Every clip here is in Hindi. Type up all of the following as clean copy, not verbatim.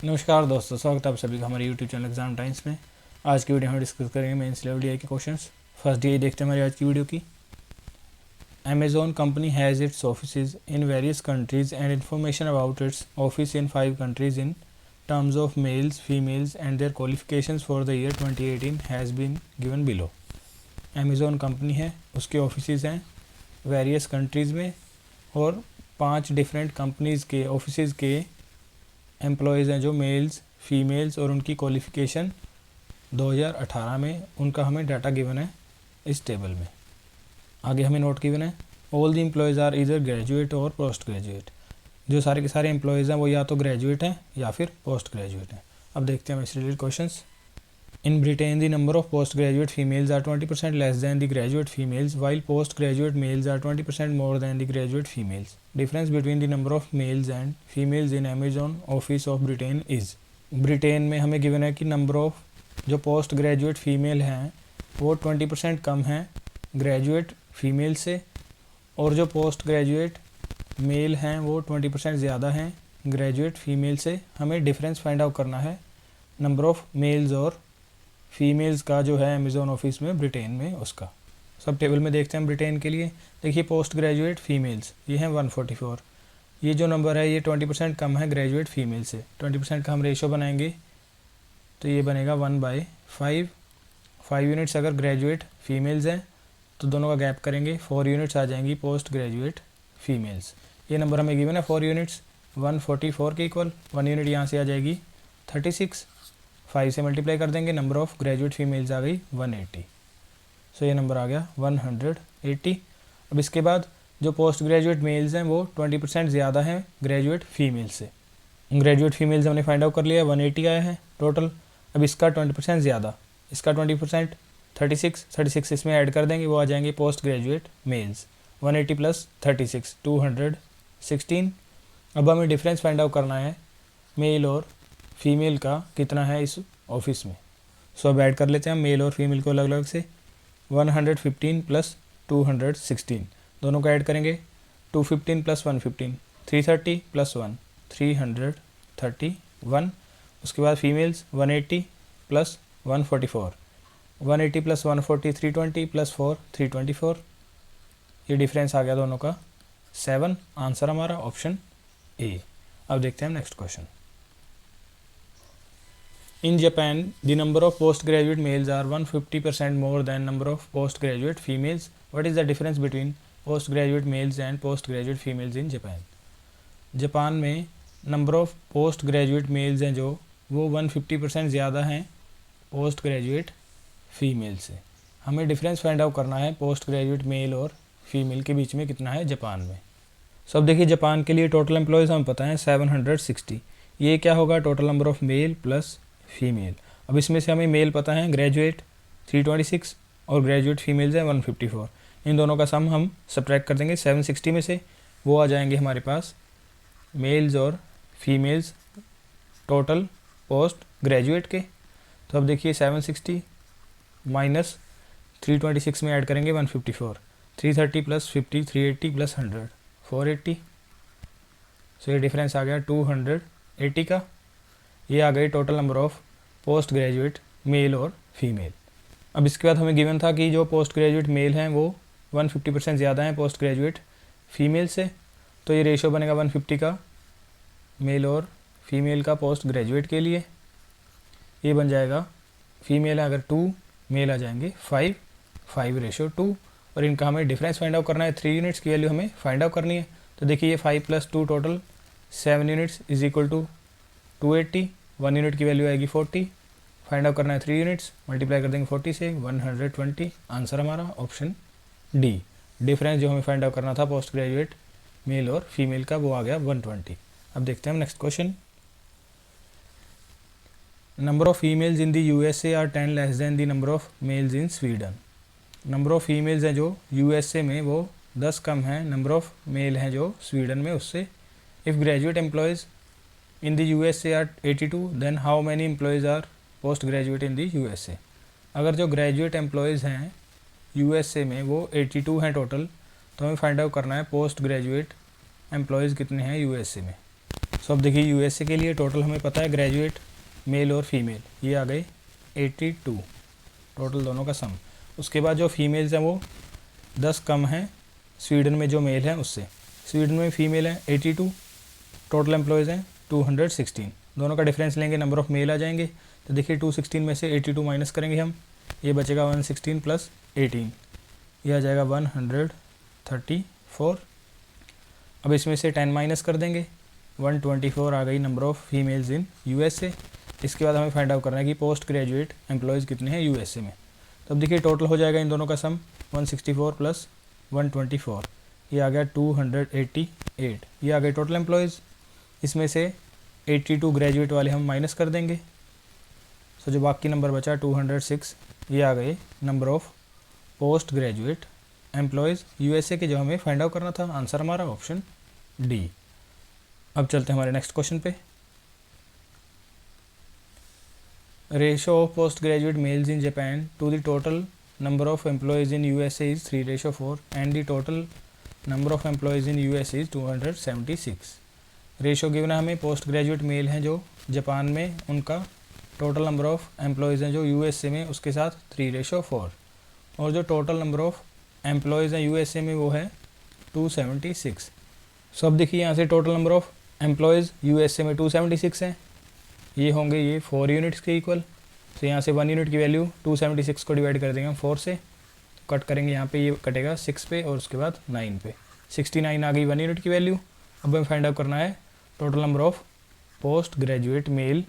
नमस्कार दोस्तों, स्वागत है आप सभी का हमारे यूट्यूब चैनल एग्जाम टाइम्स में। आज की वीडियो हम डिस्कस करेंगे मेंस लेवल डीआई के क्वेश्चंस। फर्स्ट डीआई देखते हैं हमारी आज की वीडियो की। Amazon company has its offices in various countries and information about its office in 5 countries in terms of males, females and their qualifications for the year 2018 has been given below। Amazon company है, उसके ऑफिसेज हैं वेरियस कंट्रीज़ में और 5 डिफरेंट कंपनीज़ के ऑफिसेज के एम्प्लॉयज़ हैं जो मेल्स, फीमेल्स और उनकी क्वालिफ़िकेशन 2018 में उनका हमें डाटा गिवन है इस टेबल में। आगे हमें नोट गिवन है ऑल द एम्प्लॉयज़ आर इधर ग्रेजुएट और पोस्ट ग्रेजुएट। जो सारे के सारे एम्प्लॉयज़ हैं वो या तो ग्रेजुएट हैं या फिर पोस्ट ग्रेजुएट हैं। अब देखते हैं हम इस related questions. In Britain the number of post graduate females are 20% less than the graduate females while post graduate males are 20% more than the graduate females. Difference between the number of males and females in Amazon office of Britain is. Britain में हमें गिवन है कि नंबर ऑफ जो पोस्ट ग्रेजुएट फीमेल हैं वो 20% कम हैं ग्रेजुएट फीमेल से, और जो पोस्ट ग्रेजुएट मेल हैं वो 20% ज़्यादा हैं ग्रेजुएट फीमेल से। हमें डिफरेंस फाइंड आउट करना है नंबर ऑफ़ मेल्स और फीमेल्स का जो है अमेज़ॉन ऑफिस में ब्रिटेन में उसका। सब टेबल में देखते हैं ब्रिटेन के लिए। देखिए पोस्ट ग्रेजुएट फीमेल्स ये हैं 144। ये जो नंबर है ये 20% कम है ग्रेजुएट फीमेल से। 20% का हम रेशो बनाएंगे तो ये बनेगा 1/5। 5 यूनिट्स अगर ग्रेजुएट फीमेल्स हैं तो दोनों का गैप करेंगे, 4 यूनिट्स आ जाएंगी पोस्ट ग्रेजुएट फीमेल्स। ये नंबर हमें गिवन है 4 यूनिट्स 144 के इक्वल। 1 यूनिट यहाँ से आ जाएगी 36। 5 से मल्टीप्लाई कर देंगे, नंबर ऑफ़ ग्रेजुएट फीमेल्स आ गई 180। सो ये नंबर आ गया 180। अब इसके बाद जो पोस्ट ग्रेजुएट मेल्स हैं वो 20% ज़्यादा हैं ग्रेजुएट फीमेल्स से। ग्रेजुएट फीमेल्स हमने फाइंड आउट कर लिया, 180 आया है टोटल। अब इसका 20% ज़्यादा, इसका 20% 36 इसमें ऐड कर देंगे, वो आ जाएंगे पोस्ट ग्रेजुएट मेल्स। 180 प्लस 36 216। अब हमें डिफरेंस फाइंड आउट करना है मेल और फीमेल का कितना है इस ऑफिस में। सो अब ऐड कर लेते हैं हम मेल और फीमेल को अलग अलग से। 115 प्लस 216 दोनों को ऐड करेंगे। 215 प्लस 115 330 प्लस 1 331। उसके बाद फीमेल्स 180 प्लस 144 180 प्लस 140 320 प्लस 4 324। ये डिफरेंस आ गया दोनों का 7। आंसर हमारा ऑप्शन ए। अब देखते हैं next question. In Japan, the number of postgraduate males are 150% more than number of postgraduate females. What is the difference between postgraduate males and postgraduate females in Japan? Japan में number of post graduate males हैं जो वो 150% ज़्यादा हैं पोस्ट ग्रेजुएट फीमेल से। हमें डिफरेंस फाइंड आउट करना है पोस्ट ग्रेजुएट मेल और फीमेल के बीच में कितना है जापान में। सब देखिए जापान के लिए टोटल एम्प्लॉयज़ हमें पता है 760। ये क्या होगा total number of male plus female. अब इसमें से हमें मेल पता है ग्रेजुएट 326 और ग्रेजुएट फीमेल्स है 154। इन दोनों का सम हम सब्ट्रैक्ट कर देंगे 760 में से, वो आ जाएंगे हमारे पास मेल्स और फीमेल्स टोटल पोस्ट ग्रेजुएट के। तो अब देखिए 760 माइनस 326 में ऐड करेंगे 154। 330 प्लस 50 380 प्लस 100 480। सो ये डिफरेंस आ गया 280 का। ये आ गई total number of post graduate male और फीमेल। अब इसके बाद हमें गिवन था कि जो पोस्ट ग्रेजुएट मेल हैं वो 150% ज़्यादा हैं पोस्ट ग्रेजुएट फीमेल से। तो ये रेशो बनेगा 150 का मेल और फीमेल का पोस्ट ग्रेजुएट के लिए। ये बन जाएगा फीमेल है अगर 2, मेल आ जाएंगे 5 रेशो 2। और इनका हमें डिफरेंस फाइंड आउट करना है। 3 यूनिट्स की वैल्यू हमें फाइंड आउट करनी है। तो देखिए ये 5 प्लस 2 total 7 units is equal to 280। 1 unit की वैल्यू आएगी 40। फाइंड आउट करना है 3 यूनिट्स, मल्टीप्लाई कर देंगे 40 से 120। आंसर हमारा ऑप्शन डी। डिफरेंस जो हमें फाइंड आउट करना था पोस्ट ग्रेजुएट मेल और फीमेल का वो आ गया 120। अब देखते हैं हम next question. Number of females in the USA are 10 less than the number of males in Sweden. Number of females हैं जो यूएसए में वो 10 कम है नंबर ऑफ़ मेल हैं जो स्वीडन में उससे। If graduate employees in the USA are 82, then how many employees are post graduate in the USA? अगर जो ग्रेजुएट एम्प्लॉयज़ हैं USA में वो 82 हैं टोटल, तो हमें फाइंड आउट करना है पोस्ट ग्रेजुएट एम्प्लॉयज़ कितने हैं USA में। सो अब देखिए यूएसए के लिए टोटल हमें पता है ग्रेजुएट मेल और फीमेल ये आ गए 82 टोटल दोनों का सम। उसके बाद जो फीमेल्स हैं वो 10 कम हैं स्वीडन में जो मेल हैं उससे। स्वीडन में फीमेल है 82, टोटल एम्प्लॉयज़ हैं 216, दोनों का डिफरेंस लेंगे नंबर ऑफ़ मेल आ जाएंगे। तो देखिए 216 में से 82 माइनस करेंगे हम, ये बचेगा 116 प्लस 18, ये आ जाएगा 134। अब इसमें से 10 माइनस कर देंगे, 124 आ गई number of females in USA. इसके बाद हमें फाइंड आउट करना है कि पोस्ट ग्रेजुएट एम्प्लॉयज़ कितने हैं यूएसए में। तब देखिए टोटल हो जाएगा इन दोनों का सम 164 प्लस 124, ये आ गया 288, ये आ गए टोटल एम्प्लॉयज़। इसमें से 82 ग्रेजुएट वाले हम माइनस कर देंगे, सो जो बाकी नंबर बचा 206, ये आ गए number of post graduate employees USA के, जो हमें फाइंड आउट करना था। आंसर हमारा ऑप्शन डी। अब चलते हैं हमारे नेक्स्ट क्वेश्चन पे। Ratio of post graduate males in Japan to the total number of employees in USA is 3:4 and the total number of employees in USA is 276। Ratio given है हमें, पोस्ट ग्रेजुएट मेल हैं जो जापान में, उनका टोटल नंबर ऑफ़ एम्प्लॉयज़ हैं जो यूएसए में उसके साथ 3:4, और जो टोटल नंबर ऑफ़ एम्प्लॉयज़ हैं यूएसए में वो है 276। सो अब देखिए यहाँ से total number of employees USA में 276 हैं, ये होंगे ये 4 यूनिट्स के इक्वल। तो यहाँ से 1 यूनिट की वैल्यू 276 को डिवाइड कर देंगे हम 4 से, कट करेंगे यहाँ पे, ये कटेगा 6 पे और उसके बाद 9 पे, 69 आ गई 1 यूनिट की वैल्यू। अब हमें फाइंड आउट करना है total number of post graduate male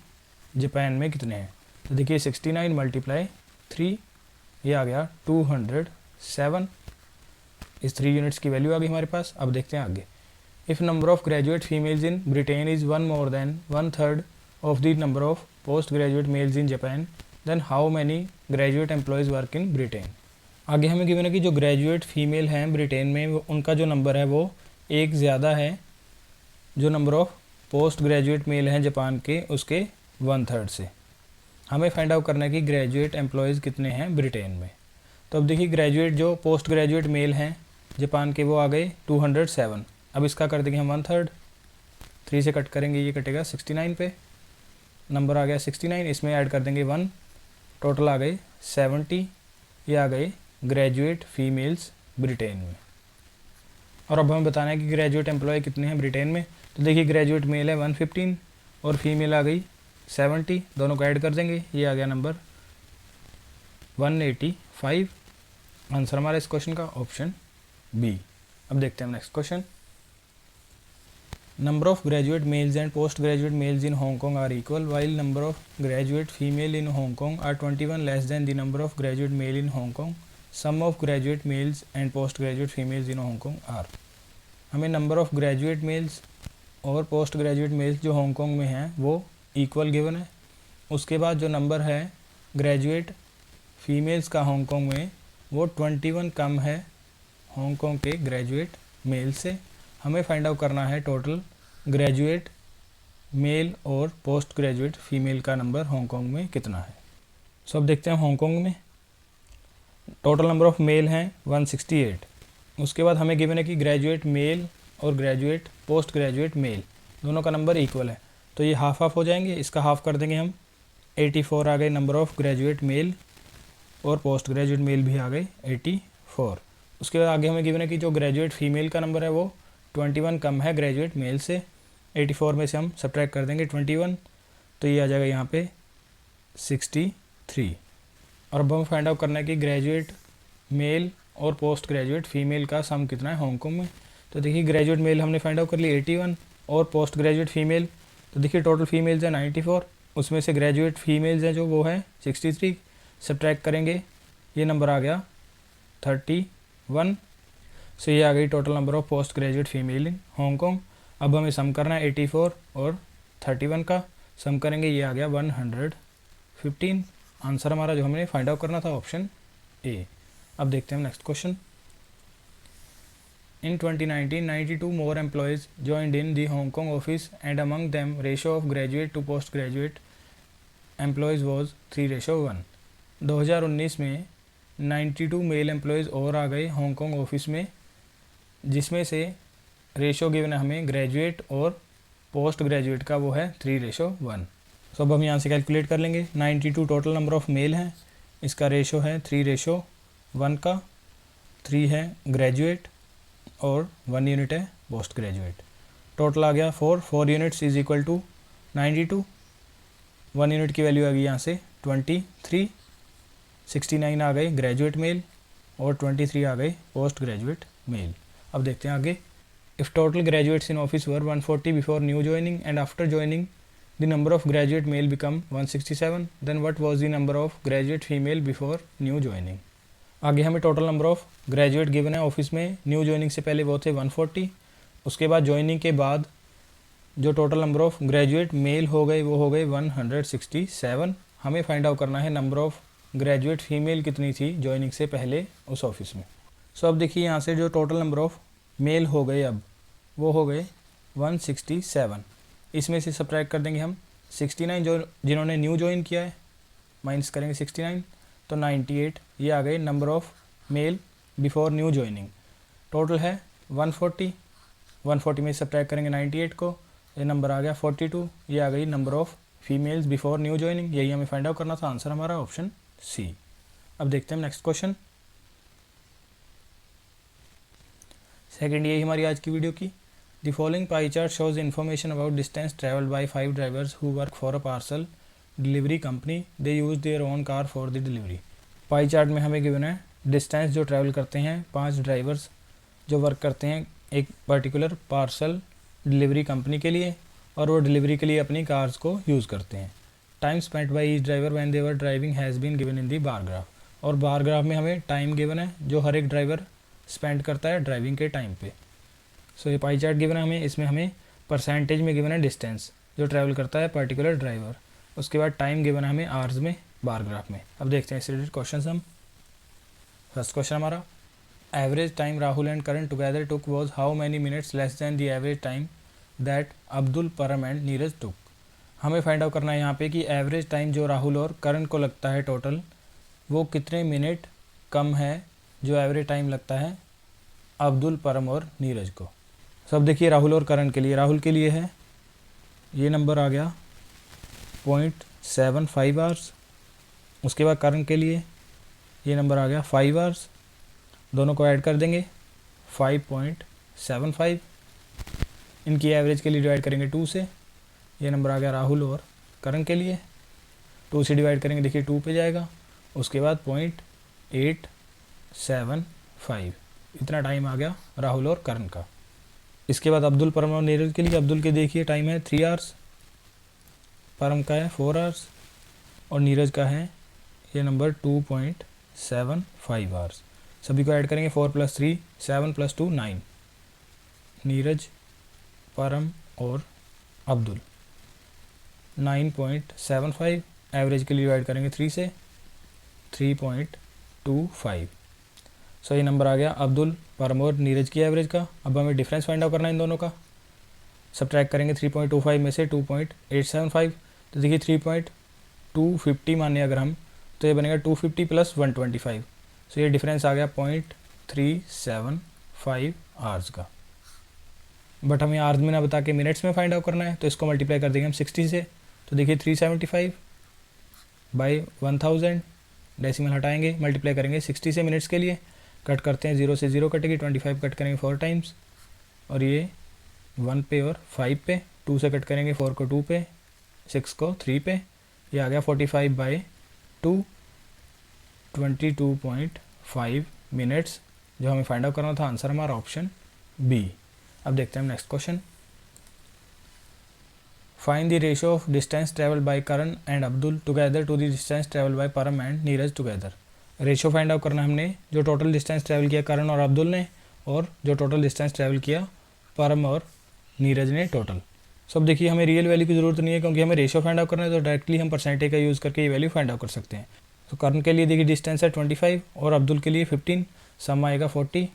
Japan में कितने हैं। तो देखिए 69 मल्टीप्लाई 3, ये आ गया 207, इस 3 यूनिट्स की वैल्यू आ गई हमारे पास। अब देखते हैं आगे। If number of graduate females in Britain is 1 more than 1/3 of the number of post graduate males in Japan, then how many graduate employees work in Britain. आगे हमें गिवन है कि जो ग्रेजुएट फीमेल हैं ब्रिटेन में उनका जो नंबर है वो एक ज़्यादा है जो number of post graduate male हैं जापान के उसके 1/3 से। हमें फाइंड आउट करना है कि ग्रेजुएट एम्प्लॉयज़ कितने हैं ब्रिटेन में। तो अब देखिए ग्रेजुएट जो पोस्ट ग्रेजुएट मेल हैं जापान के वो आ गए 207। अब इसका कर देंगे हम 1/3, 3 से कट करेंगे, ये कटेगा 69 पे, नंबर आ गया 69, इसमें ऐड कर देंगे 1, टोटल आ गए 70, ये आ गए ग्रेजुएट फीमेल्स ब्रिटेन में। और अब हमें बताना है कि ग्रेजुएट एम्प्लॉय कितने हैं ब्रिटेन में। तो देखिए ग्रेजुएट मेल है 115 और फीमेल आ गई 70, दोनों को ऐड कर देंगे, ये आ गया नंबर 185। आंसर हमारा इस क्वेश्चन का ऑप्शन बी। अब देखते हैं next question. Number of graduate males and post graduate males in Hong Kong are equal while number of graduate female in Hong Kong are 21 less than the number of graduate male in Hong Kong. Sum of graduate males and post graduate females in Hong Kong are. हमें नंबर ऑफ़ ग्रेजुएट मेल्स और पोस्ट ग्रेजुएट मेल्स जो हांगकांग में हैं वो इक्वल गिवन है। उसके बाद जो नंबर है ग्रेजुएट फीमेल्स का हांगकांग में वो 21 कम है हांगकांग के ग्रेजुएट मेल से। हमें फाइंड आउट करना है टोटल ग्रेजुएट मेल और पोस्ट ग्रेजुएट फीमेल का नंबर हांगकांग में कितना है। सो अब देखते हैं हांगकांग में टोटल नंबर ऑफ़ मेल हैं 168। उसके बाद हमें गिवन है कि ग्रेजुएट मेल और ग्रेजुएट पोस्ट ग्रेजुएट मेल दोनों का नंबर इक्वल है, तो ये हाफ हाफ हो जाएंगे, इसका हाफ कर देंगे हम। 84 आ गए नंबर ऑफ़ ग्रेजुएट मेल और पोस्ट ग्रेजुएट मेल भी आ गए 84। उसके बाद आगे हमें गिवन है कि जो ग्रेजुएट फीमेल का नंबर है वो 21 कम है ग्रेजुएट मेल से। 84 में से हम सब्ट्रैक्ट कर देंगे 21, तो ये आ जाएगा यहाँ पे 63। और अब हमें फाइंड आउट करना है कि ग्रेजुएट मेल और पोस्ट ग्रेजुएट फीमेल का सम कितना है हांगकांग में। तो देखिए ग्रेजुएट मेल हमने फाइंड आउट कर ली 81 और पोस्ट ग्रेजुएट फीमेल, तो देखिए टोटल फीमेल्स है 94, उसमें से ग्रेजुएट फीमेल्स हैं जो वो है 63, सब्ट्रैक्ट करेंगे ये नंबर आ गया 31। सो ये आ गई total number of post graduate female in Hong Kong. अब हमें सम करना है 84 और 31 का, सम करेंगे ये आ गया 115। आंसर हमारा जो हमने फाइंड आउट करना था ऑप्शन ए। अब देखते हैं next question. In 2019, 92 more employees joined in the Hong Kong office and among them ratio of graduate to postgraduate employees was 3:1। 2019 में 92 मेल एम्प्लॉयज़ और आ गए हांगकांग ऑफिस में, जिसमें से रेशो गिवन है हमें ग्रेजुएट और पोस्ट ग्रेजुएट का वो है 3:1। सो अब हम यहाँ से कैलकुलेट कर लेंगे। 92 टोटल नंबर ऑफ़ मेल हैं, इसका रेशो है 3:1 का। 3 है ग्रेजुएट और 1 यूनिट है पोस्ट ग्रेजुएट। टोटल आ गया 4 units is equal to 92। 1 unit की वैल्यू आ गई यहाँ से 23। 69 आ गए ग्रेजुएट मेल और 23 आ गए पोस्ट ग्रेजुएट मेल। अब देखते हैं आगे। If total graduates in office were 140 before new joining and after joining the number of graduate male become 167, then what was the number of graduate female before new joining. आगे हमें total number of graduate given है ऑफिस में। न्यू ज्वाइनिंग से पहले वो थे 140, उसके बाद ज्वाइनिंग के बाद जो total number of graduate male हो गए वो हो गए 167। हमें फाइंड आउट करना है नंबर ऑफ ग्रेजुएट फीमेल कितनी थी ज्वाइनिंग से पहले उस ऑफिस में। सो अब देखिए यहाँ से जो टोटल नंबर ऑफ मेल हो गए अब वो हो गए 167। इसमें से सब्ट्रैक्ट कर देंगे हम 69 जो जिन्होंने न्यू ज्वाइन किया है, माइनस करेंगे 69 तो 98 ये आ गए number of male before new joining. Total है 140 में सब्ट्रैक्ट करेंगे 98 को, ये नंबर आ गया 42। ये आ गई number of females before new joining. यही हमें फाइंड आउट करना था। आंसर हमारा ऑप्शन सी। अब देखते हैं नेक्स्ट क्वेश्चन। सेकंड यही हमारी आज की वीडियो की। The following pie chart shows information about distance travelled bye 5 drivers who work for a parcel delivery company, they use their own car for the delivery. Pie chart में हमें गिवन है डिस्टेंस जो ट्रैवल करते हैं 5 ड्राइवर्स जो वर्क करते हैं एक पर्टिकुलर पार्सल डिलीवरी कंपनी के लिए, और वो डिलीवरी के लिए अपनी कार्स को यूज़ करते हैं। Time spent by each driver when they were driving has been given in the bar graph. और बार ग्राफ में हमें टाइम गिवन है जो हर एक ड्राइवर स्पेंड करता है ड्राइविंग के टाइम पे। सो ये पाई चार्ट गिवन है हमें, इसमें हमें परसेंटेज में गिवन है डिस्टेंस जो ट्रैवल करता है पर्टिकुलर ड्राइवर। उसके बाद टाइम गिवन है हमें आवर्स में बार ग्राफ में। अब देखते हैं इससे रिलेटेड क्वेश्चन हम। फर्स्ट क्वेश्चन हमारा, average time Rahul and Karan together took was how many minutes less than the average time that Abdul, परम एंड नीरज टुक। हमें फाइंड आउट करना है यहाँ पे कि एवरेज टाइम जो राहुल और करण को लगता है टोटल वो कितने मिनट कम है जो एवरेज टाइम लगता है अब्दुल, परम और नीरज को। सब देखिए राहुल और करण के लिए, राहुल के लिए है ये नंबर आ गया 0.75 आवर्स। उसके बाद करण के लिए ये नंबर आ गया 5 आवर्स। दोनों को ऐड कर देंगे 5.75। इनकी एवरेज के लिए डिवाइड करेंगे 2 से, ये नंबर आ गया राहुल और करण के लिए। 2 से डिवाइड करेंगे देखिए 2 पे जाएगा। उसके बाद 0.875 इतना टाइम आ गया राहुल और करण का। इसके बाद अब्दुल, परम और नीरज के लिए, अब्दुल के देखिए टाइम है 3 आवर्स, परम का है 4 आवर्स और नीरज का है ये नंबर 2.75 आवर्स। सभी को ऐड करेंगे 4 + 3 7 + 2 9। नीरज, परम और अब्दुल 9.75। एवरेज के लिए डिवाइड करेंगे 3 से 3.25। सो ये नंबर आ गया अब्दुल, परम और नीरज की एवरेज का। अब हमें डिफरेंस फाइंड आउट करना है इन दोनों का। सब्ट्रैक्ट करेंगे 3.25 में से 2.875 तो देखिए 3.250 माने अगर हम तो ये बनेगा 250 + 125। सो ये डिफरेंस आ गया 0.375 आवर्स का। बट हमें आवर्स में ना बता के मिनट्स में फाइंड आउट करना है तो इसको मल्टीप्लाई कर देंगे हम 60 से। तो देखिए 375 बाई 1000 डेसिमल हटाएंगे, मल्टीप्लाई करेंगे 60 से मिनट्स के लिए। कट करते हैं 0 से 0 कटेगी, 25 कट करेंगे 4 टाइम्स और ये 1 पे और 5 पे। 2 से कट करेंगे 4 को 2 पे, 6 को 3 पे। ये आ गया 45/2 22.5 मिनट्स जो हमें फाइंड आउट करना था। आंसर हमारा ऑप्शन बी। अब देखते हैं next question. Find the ratio of distance travelled by Karan and Abdul together to the distance travelled by Param and Neeraj together. Ratio find out करना हमने जो टोटल डिस्टेंस ट्रैवल किया करण और अब्दुल ने, और जो टोटल डिस्टेंस ट्रैवल किया परम और नीरज ने टोटल। सब देखिए हमें रियल वैल्यू की ज़रूरत नहीं है क्योंकि हमें रेशियो फाइंड आउट करना है, तो डायरेक्टली हम परसेंटेज का यूज़ करके ये वैल्यू फाइंड आउट कर सकते हैं। तो करण के लिए देखिए डिस्टेंस है 25 और अब्दुल के लिए 15, सम आएगा 40।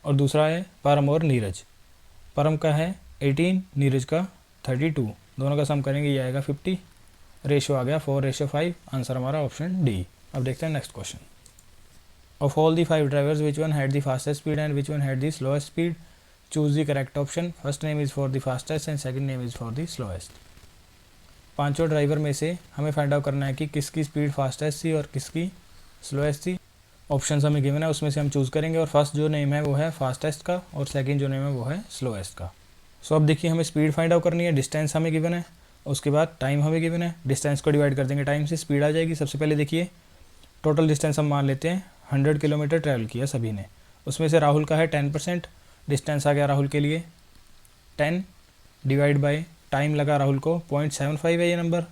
और दूसरा है परम और नीरज, परम का है 18, नीरज का 32, दोनों का सम करेंगे ये आएगा 50। रेशियो आ गया 4:5। आंसर हमारा ऑप्शन डी। अब देखते हैं next question. Of all the 5 drivers which one had the fastest speed and which one had the slowest speed, choose the correct option. First name is for the fastest and second name is for the slowest. पांचों ड्राइवर में से हमें फाइंड आउट करना है कि किसकी स्पीड फास्टेस्ट थी और किसकी स्लोएस्ट थी। ऑप्शन हमें गिवन है, उसमें से हम चूज़ करेंगे और फर्स्ट जो नेम है वो है फास्टेस्ट का और सेकंड जो नेम है वो है स्लोएस्ट का। सो अब देखिए हमें स्पीड फाइंड आउट करनी है, डिस्टेंस हमें गिवन है, उसके बाद टाइम हमें गिवन है। डिस्टेंस को डिवाइड कर देंगे टाइम से, स्पीड आ जाएगी। सबसे पहले देखिए टोटल डिस्टेंस हम मान लेते हैं 100 किलोमीटर ट्रैवल किया सभी ने, उसमें से राहुल का है 10%, डिस्टेंस आ गया राहुल के लिए 10 डिवाइड बाय टाइम लगा राहुल को 0.75 है, ये नंबर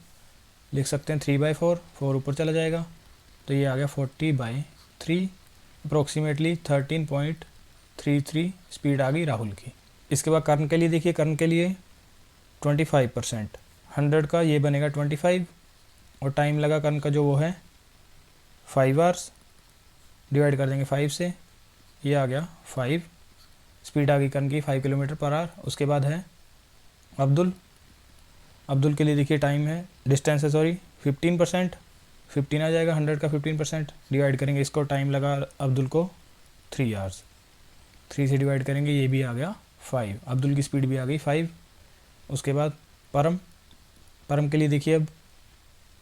लिख सकते हैं 3/4, 4 ऊपर चला जाएगा तो ये आ गया 40/3, अप्रोक्सीमेटली 13.33 स्पीड आ गई राहुल की। इसके बाद कर्ण के लिए देखिए, कर्ण के लिए 25%, 100 का ये बनेगा 25 और टाइम लगा कर्ण का जो वो है 5 आवर्स, डिवाइड कर देंगे 5 से, ये आ गया 5, स्पीड आ गई कर्ण की 5 किलोमीटर पर आवर। उसके बाद है अब्दुल, अब्दुल के लिए देखिए टाइम है, डिस्टेंस है सॉरी 15%, 15 आ जाएगा 100 का 15%, डिवाइड करेंगे इसको, टाइम लगा अब्दुल को 3 आवर्स, 3 से डिवाइड करेंगे ये भी आ गया 5, अब्दुल की स्पीड भी आ गई 5। उसके बाद परम, परम के लिए देखिए अब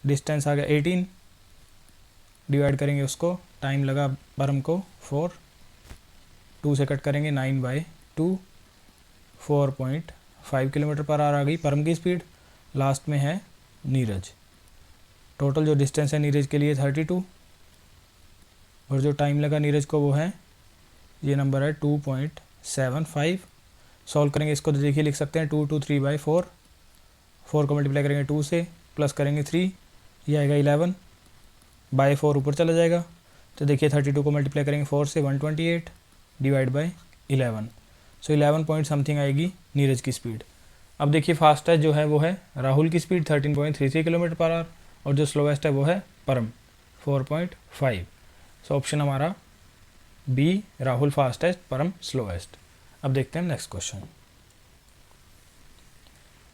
डिस्टेंस आ गया 18, डिवाइड करेंगे उसको, टाइम लगा परम को 4, 2 से कट करेंगे 9/2, 4.5 किलोमीटर पर आवर आ गई परम की स्पीड। लास्ट में है नीरज, टोटल जो डिस्टेंस है नीरज के लिए 32 और जो टाइम लगा नीरज को वो है, ये नंबर है 2.75। सॉल्व करेंगे इसको तो देखिए लिख सकते हैं 2 2 3/4, 4 को मल्टीप्लाई करेंगे 2 से, प्लस करेंगे 3, ये आएगा 11/4 ऊपर चला जाएगा तो देखिए 32 को मल्टीप्लाई करेंगे 4 से 128 divide by 11, so 11 point something आएगी नीरज की स्पीड। अब देखिए फास्टेस्ट जो है वो है राहुल की स्पीड 13.33 किलोमीटर पर आवर और जो स्लोवेस्ट है वो है परम 4.5। सो ऑप्शन हमारा B, Rahul fastest Param slowest. अब देखते हैं next question.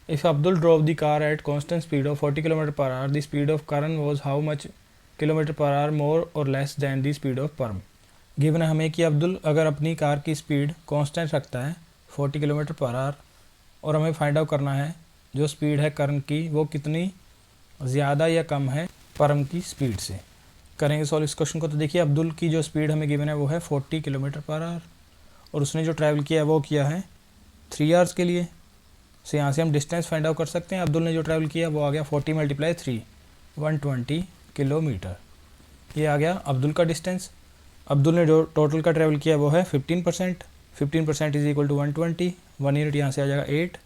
If Abdul drove the car at constant speed of 40 kilometre per hour, the speed of Karan was how much kilometre per hour more और less than the speed of Param. Given है हमें कि अब्दुल अगर अपनी कार की स्पीड कांस्टेंट रखता है 40 किलोमीटर पर आवर और हमें फाइंड आउट करना है जो स्पीड है करण की वो कितनी ज़्यादा या कम है परम की स्पीड से। करेंगे सॉल्व इस क्वेश्चन को तो देखिए अब्दुल की जो स्पीड हमें गिवन है वो है 40 किलोमीटर पर आवर और उसने जो ट्रैवल किया है वो किया है 3 आवर्स के लिए। सो यहाँ से हम डिस्टेंस फाइंड आउट कर सकते हैं। अब्दुल ने जो ट्रैवल किया वो आ गया 40 × 3 120 किलोमीटर, ये आ गया अब्दुल का डिस्टेंस। अब्दुल ने जो टोटल का ट्रैवल किया वो है 15%, 15% इज इक्वल टू 120, 1 यूनिट यहाँ से आ जाएगा 8,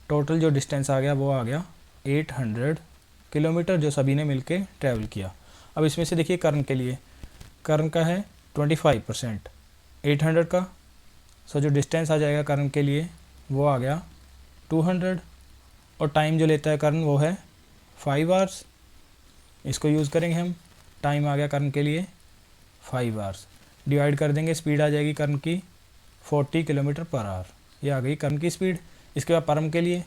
टोटल जो डिस्टेंस आ गया वो आ गया 800 किलोमीटर जो सभी ने मिलके ट्रैवल किया। अब इसमें से देखिए कर्ण के लिए, कर्ण का है 25% 800 का, सो जो डिस्टेंस आ जाएगा कर्ण के लिए वो आ गया 200 और टाइम जो लेता है कर्ण वो है 5 आवर्स। इसको यूज़ करेंगे हम, टाइम आ गया कर्ण के लिए 5 आवर्स, डिवाइड कर देंगे, स्पीड आ जाएगी कर्ण की 40 किलोमीटर पर आवर, ये आ गई कर्ण की स्पीड। इसके बाद परम के लिए,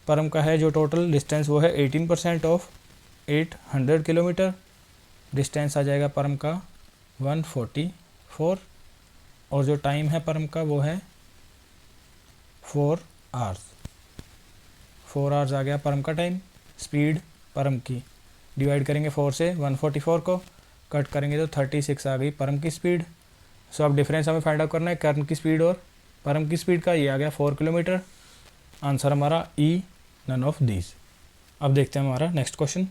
परम का है जो टोटल डिस्टेंस वो है 18% ऑफ 800 किलोमीटर, डिस्टेंस आ जाएगा परम का 144 और जो टाइम है परम का वो है 4 आवर्स, 4 आवर्स आ गया परम का टाइम। स्पीड परम की डिवाइड करेंगे 4 से, 144 को कट करेंगे तो 36 आ गई परम की स्पीड। सो अब डिफरेंस हमें फाइंड आउट करना है कर्ण की स्पीड और परम की स्पीड का, ये आ गया 4 किलोमीटर। आंसर हमारा ई, नन ऑफ दीज। अब देखते हैं हमारा next question.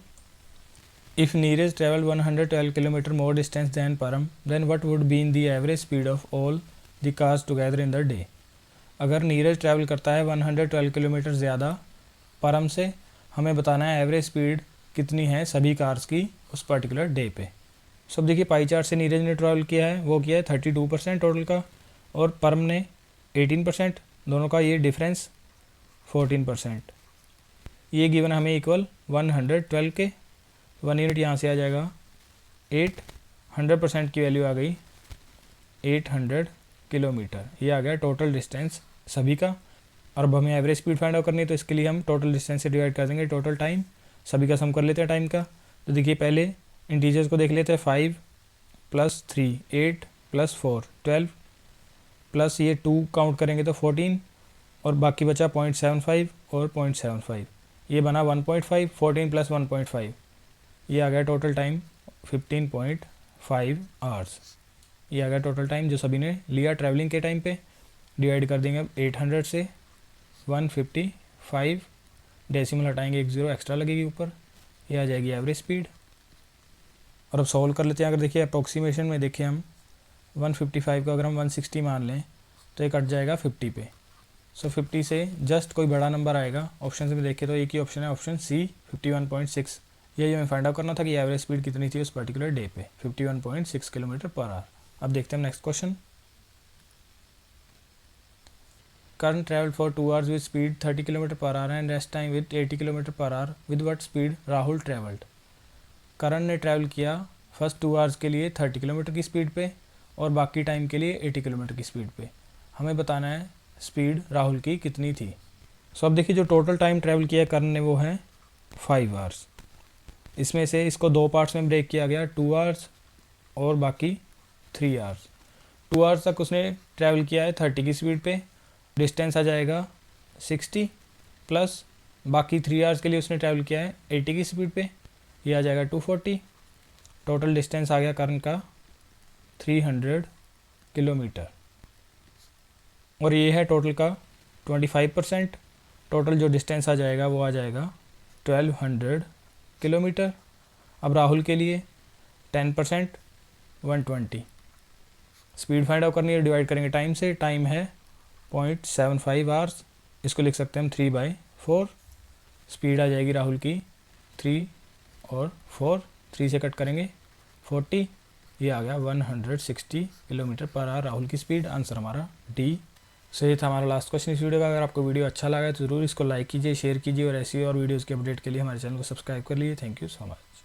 If Neeraj travel 112 kilometre more distance than Param, then what would been the average speed of all the cars together in the day. अगर नीरज ट्रैवल करता है 112 किलोमीटर ज़्यादा परम से, हमें बताना है एवरेज स्पीड कितनी है सभी कार्स की उस पर्टिकुलर डे पे। सब देखिए पाई चार्ट से नीरज ने ट्रैवल किया है, वो किया है 32% टोटल का और परम ने 18%, दोनों का ये डिफरेंस 14%। ये गिवन हमें इक्वल 112 के, 1 यूनिट यहाँ से आ जाएगा 8, 100% की वैल्यू आ गई 800 किलोमीटर, ये आ गया टोटल डिस्टेंस सभी का। और अब हमें एवरेज स्पीड फाइंड आउट करनी है तो इसके लिए हम टोटल डिस्टेंस से डिवाइड कर देंगे टोटल टाइम, सभी का सम कर लेते हैं टाइम का। तो देखिए पहले इंटीजर्स को देख लेते हैं, 5 + 3 8 + 4 12, प्लस ये 2 काउंट करेंगे तो 14 और बाकी बचा 0.75 और 0.75, ये बना 1.5, 14 प्लस 1.5, ये आ गया टोटल टाइम 15.5 आवर्स। ये आ गया टोटल टाइम जो सभी ने लिया ट्रैवलिंग के टाइम पे। डिवाइड कर देंगे अब 800 से 155, डेसिमल हटाएंगे, एक ज़ीरो एक्स्ट्रा लगेगी ऊपर, ये आ जाएगी एवरेज स्पीड। और अब सॉल्व कर लेते हैं। अगर देखिए अप्रोक्सीमेशन में देखिए हम 155 को अगर हम 160 मान लें तो ये कट जाएगा 50 पे। सो 50 से जस्ट कोई बड़ा नंबर आएगा। ऑप्शन में देखें तो एक ही ऑप्शन है, ऑप्शन सी 51.6। यही हमें फाइंड आउट करना था कि एवरेज स्पीड कितनी थी उस पर्टिकुलर डे पे, 51.6 किलोमीटर पर आवर। अब देखते हैं next question. Karan traveled for 2 hours with speed 30 km per hour and rest time with 80 km per hour. With what speed Rahul traveled? करण ने ट्रैवल किया फर्स्ट 2 आवर्स के लिए 30 किलोमीटर की स्पीड पे और बाकी टाइम के लिए 80 किलोमीटर की स्पीड पे। हमें बताना है स्पीड राहुल की कितनी थी। सो अब देखिए जो टोटल टाइम ट्रैवल किया करण ने वो है 5 आवर्स। इसमें से इसको 2 पार्ट्स में ब्रेक किया गया, 2 आवर्स और बाकी 3 आवर्स। 2 आवर्स तक उसने ट्रैवल किया है 30 की स्पीड पे, डिस्टेंस आ जाएगा 60 प्लस बाकी 3 आवर्स के लिए उसने ट्रैवल किया है 80 की स्पीड पे, ये आ जाएगा 240। टोटल डिस्टेंस आ गया करण का 300 किलोमीटर और ये है टोटल का 25%। टोटल जो डिस्टेंस आ जाएगा वो आ जाएगा 1200 किलोमीटर। अब राहुल के लिए 10% 120। स्पीड फाइंड आउट करनी है, डिवाइड करेंगे टाइम से। टाइम है 0.75 आवर्स, इसको लिख सकते हैं हम 3/4। स्पीड आ जाएगी राहुल की 3 और 4, 3 से कट करेंगे 40, ये आ गया 160 किलोमीटर पर आवर राहुल की स्पीड। आंसर हमारा डी। सो ये था हमारा लास्ट क्वेश्चन इस वीडियो का। अगर आपको वीडियो अच्छा लगा तो ज़रूर इसको लाइक कीजिए, शेयर कीजिए और ऐसी और वीडियोज़ के अपडेट के लिए हमारे चैनल को सब्सक्राइब कर लीजिए। Thank you so much.